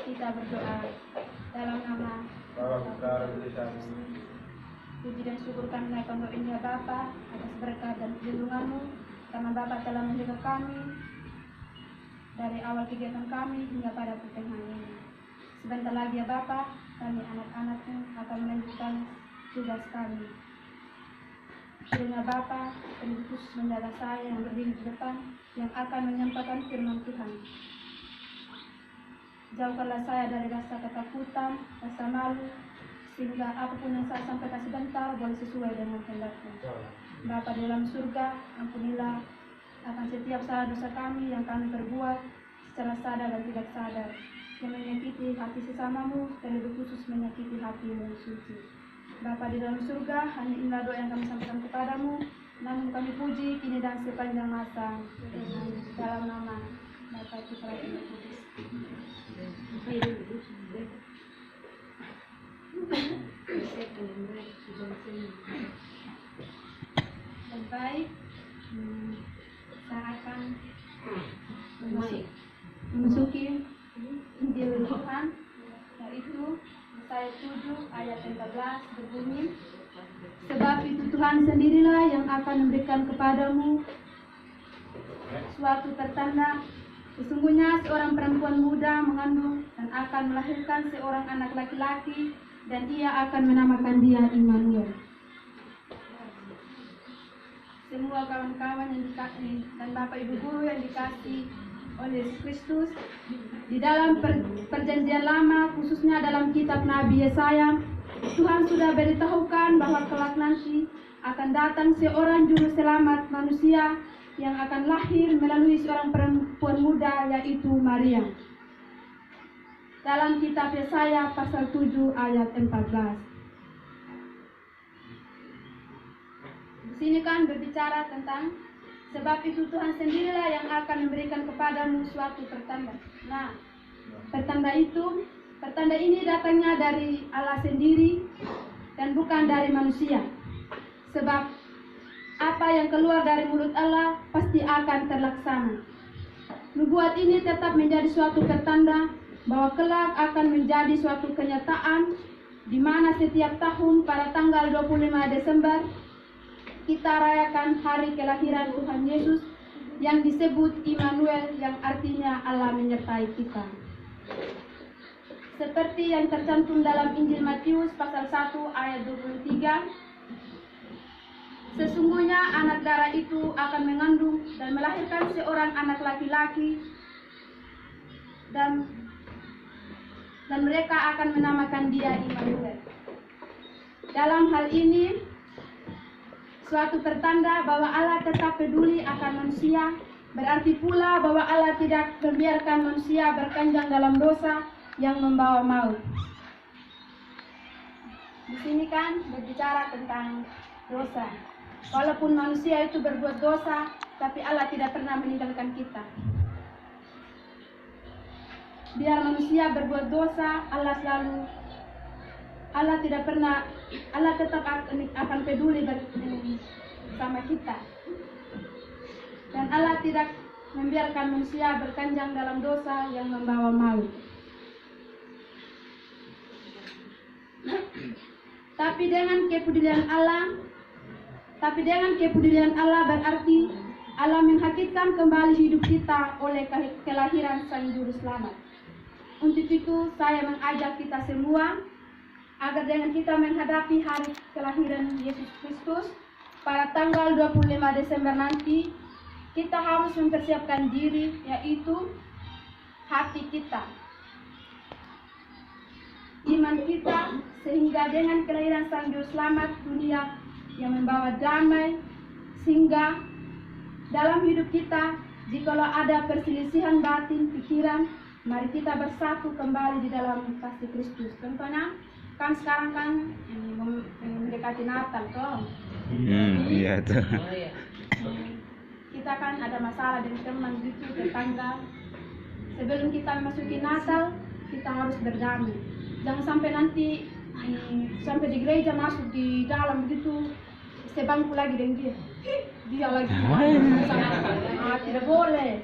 Kita berdoa dalam nama Puji dan syukur kami naikkan untuk Indah Bapa atas berkat dan perlindungan-Mu, karena Bapa telah menjaga kami dari awal kegiatan kami hingga pada pertengahan ini. Sebentar lagi ya Bapa, kami anak-anak-Mu akan melanjutkan tugas kami. Kiranya Bapa lebih khusus menjaga saya yang berdiri di depan yang akan menyampaikan firman Tuhan. Jauhkanlah saya dari rasa ketakutan, rasa malu, sehingga apapun yang saya sampaikan sebentar boleh sesuai dengan kehendak-Mu. Bapa di dalam surga, ampunilah akan setiap salah dosa kami yang kami perbuat secara sadar dan tidak sadar, yang menyakiti hati sesamamu dan lebih khusus menyakiti hati-Mu yang suci. Bapa di dalam surga, hanya inilah doa yang kami sampaikan kepadamu, namun kami puji kini dan sepanjang masa. Dalam nama Bapa, Putra, dan Roh Kudus. Dan baik, saya akan memasuki Injil Tuhan, yaitu Yesaya 7 ayat 14 berbunyi, sebab itu Tuhan sendirilah yang akan memberikan kepadamu suatu pertanda. Sesungguhnya seorang perempuan muda mengandung dan akan melahirkan seorang anak laki-laki, dan ia akan menamakan dia Immanuel. Semua kawan-kawan yang dikasih dan Bapak Ibu Guru yang dikasih oleh Yesus Kristus, di dalam perjanjian lama, khususnya dalam kitab Nabi Yesaya, Tuhan sudah beritahukan bahwa kelak nanti akan datang seorang juru selamat manusia yang akan lahir melalui seorang perempuan muda, yaitu Maria. Dalam kitab Yesaya pasal 7 ayat 14. Di sini kan berbicara tentang sebab itu Tuhan sendirilah yang akan memberikan kepadamu suatu pertanda. Nah, pertanda ini datangnya dari Allah sendiri dan bukan dari manusia. Sebab apa yang keluar dari mulut Allah pasti akan terlaksana. Nubuat ini tetap menjadi suatu pertanda bahwa kelak akan menjadi suatu kenyataan, di mana setiap tahun pada tanggal 25 Desember kita rayakan hari kelahiran Tuhan Yesus yang disebut Immanuel, yang artinya Allah menyertai kita. Seperti yang tercantum dalam Injil Matius pasal 1 ayat 23, sesungguhnya anak darah itu akan mengandung dan melahirkan seorang anak laki-laki, dan mereka akan menamakan dia Immanuel. Dalam hal ini, suatu pertanda bahwa Allah tetap peduli akan manusia, berarti pula bahwa Allah tidak membiarkan manusia berkanjang dalam dosa yang membawa maut. Di sini kan berbicara tentang dosa. Walaupun manusia itu berbuat dosa, tapi Allah tidak pernah meninggalkan kita. Biar manusia berbuat dosa, Allah tetap akan peduli sama kita. Dan Allah tidak membiarkan manusia berkanjang dalam dosa yang membawa maut. Tapi dengan kepedulian Allah berarti Allah menghakikkan kembali hidup kita oleh kelahiran Sang Juru Selamat. Untuk itu saya mengajak kita semua agar dengan kita menghadapi hari kelahiran Yesus Kristus pada tanggal 25 Desember nanti, kita harus mempersiapkan diri, yaitu hati kita, iman kita, sehingga dengan kelahiran Sang Juru Selamat dunia yang membawa damai, sehingga dalam hidup kita, jikalau ada perselisihan batin, pikiran, Mari kita bersatu kembali di dalam kasih Kristus. Contohnya kan sekarang kan mendekati Natal toh. Iya tuh. Kita kan ada masalah dengan teman gitu, tetangga. Sebelum kita memasuki Natal, kita harus berdamai. Jangan sampai nanti sampai di gereja masuk di dalam begitu sebangku lagi dengan dia. Dia lagi tidak boleh.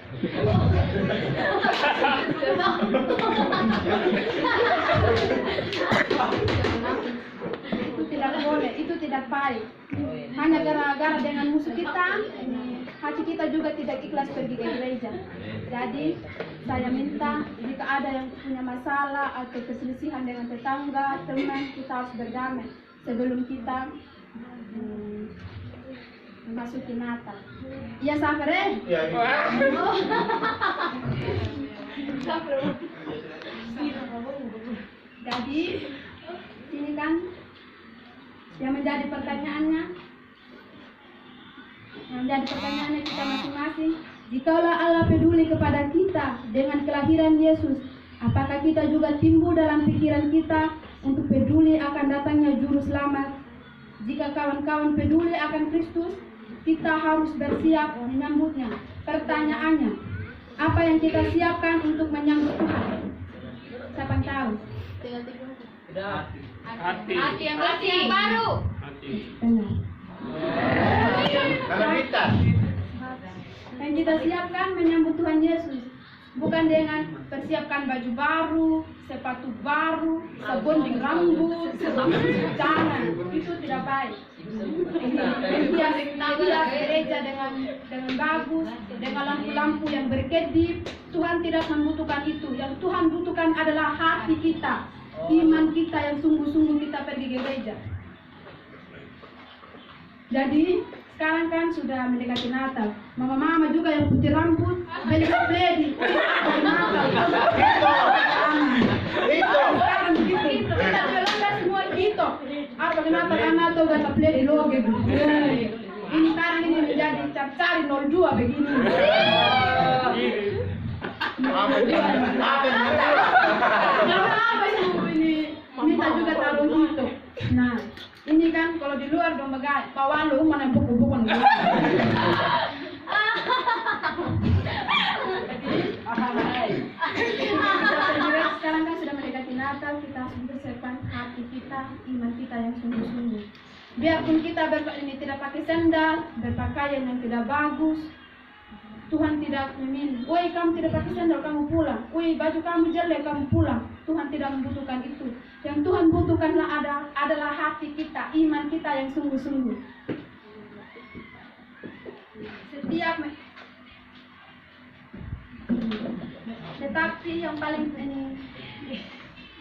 Itu tidak boleh, itu tidak baik. Hanya gara-gara dengan musuh kita, hati kita juga tidak ikhlas pergi ke gereja. Jadi saya minta jika ada yang punya masalah atau perselisihan dengan tetangga, teman, kita harus berdamai sebelum kita memasuki Natal. Iya Safre? Iya. Jadi ini kan yang menjadi pertanyaannya kita masing-masing. Jikalau Allah peduli kepada kita dengan kelahiran Yesus, apakah kita juga timbul dalam pikiran kita untuk peduli akan datangnya juru selamat? Jika kawan-kawan peduli akan Kristus, kita harus bersiap menyambutnya. Pertanyaannya, apa yang kita siapkan untuk menyambut Tuhan? Siapa yang tahu? Hati yang baru. Benar. Karena kita Yang kita siapkan menyambut Tuhan Yesus, bukan dengan persiapkan baju baru, sepatu baru, sabun rambut, jangan, itu tidak baik. Hias gereja dengan bagus, dengan lampu-lampu yang berkedip. Tuhan tidak membutuhkan itu. Yang Tuhan butuhkan adalah hati kita, iman kita yang sungguh-sungguh kita pergi ke gereja. Jadi sekarang kan sudah mendekati Natal. Mama-mama juga yang putih rambut, beli pledi. Natal. Itu. Sekarang begitu. Kita belum semua gitu. Apa kenapa Natal gak pledi logo gitu. Ini sekarang ini menjadi cari 02 begini. Apa ini? Kita juga taruh gitu. Nah, ini kan kalau di luar dong bagai pawalu mana buku-buku sekarang kan sudah mendekati Natal, kita harus mempersiapkan hati kita, iman kita yang sungguh-sungguh. Biarpun kita ini tidak pakai sandal, berpakaian yang tidak bagus, Tuhan tidak memilih. Woi, kamu tidak pakai sandal, kamu pulang. Woi, baju kamu jelek, kamu pulang. Tuhan tidak membutuhkan itu. Yang Tuhan butuhkanlah adalah hati kita, iman kita yang sungguh-sungguh.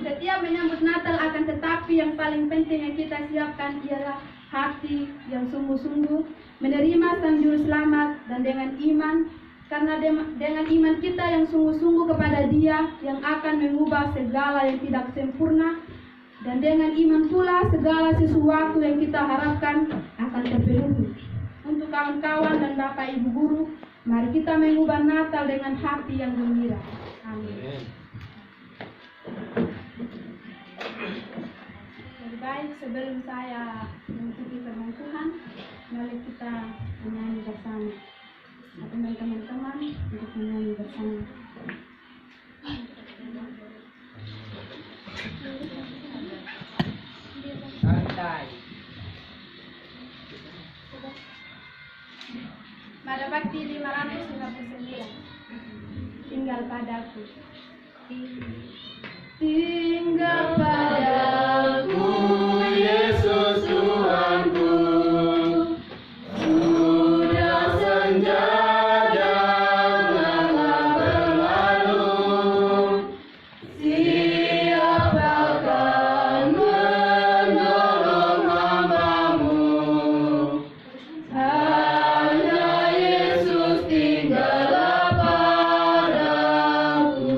Setiap menyambut Natal akan tetapi yang paling penting yang kita siapkan ialah hati yang sungguh-sungguh menerima Sang Juru Selamat dan dengan iman, karena dengan iman kita yang sungguh-sungguh kepada Dia yang akan mengubah segala yang tidak sempurna, dan dengan iman pula segala sesuatu yang kita harapkan akan terpenuhi. Untuk kawan-kawan dan Bapak Ibu Guru, mari kita mengubah Natal dengan hati yang gembira. Amin. Lebih baik sebelum saya mengikuti firman Tuhan, mari kita menyanyi bersama. Teman-teman untuk menyanyi bersama. Santai. Pada bakti 559. Tinggal padaku. Tinggal padaku, Yesus Tuhanku. Sudah senja janganlah berlalu. Siapa akan menolong hamba-Mu? Hanya Yesus tinggallah padaku.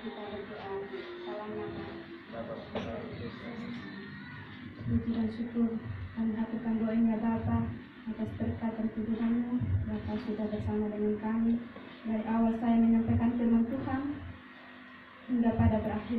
kita berdoa. Salam nama. Puji dan syukur kami haturkan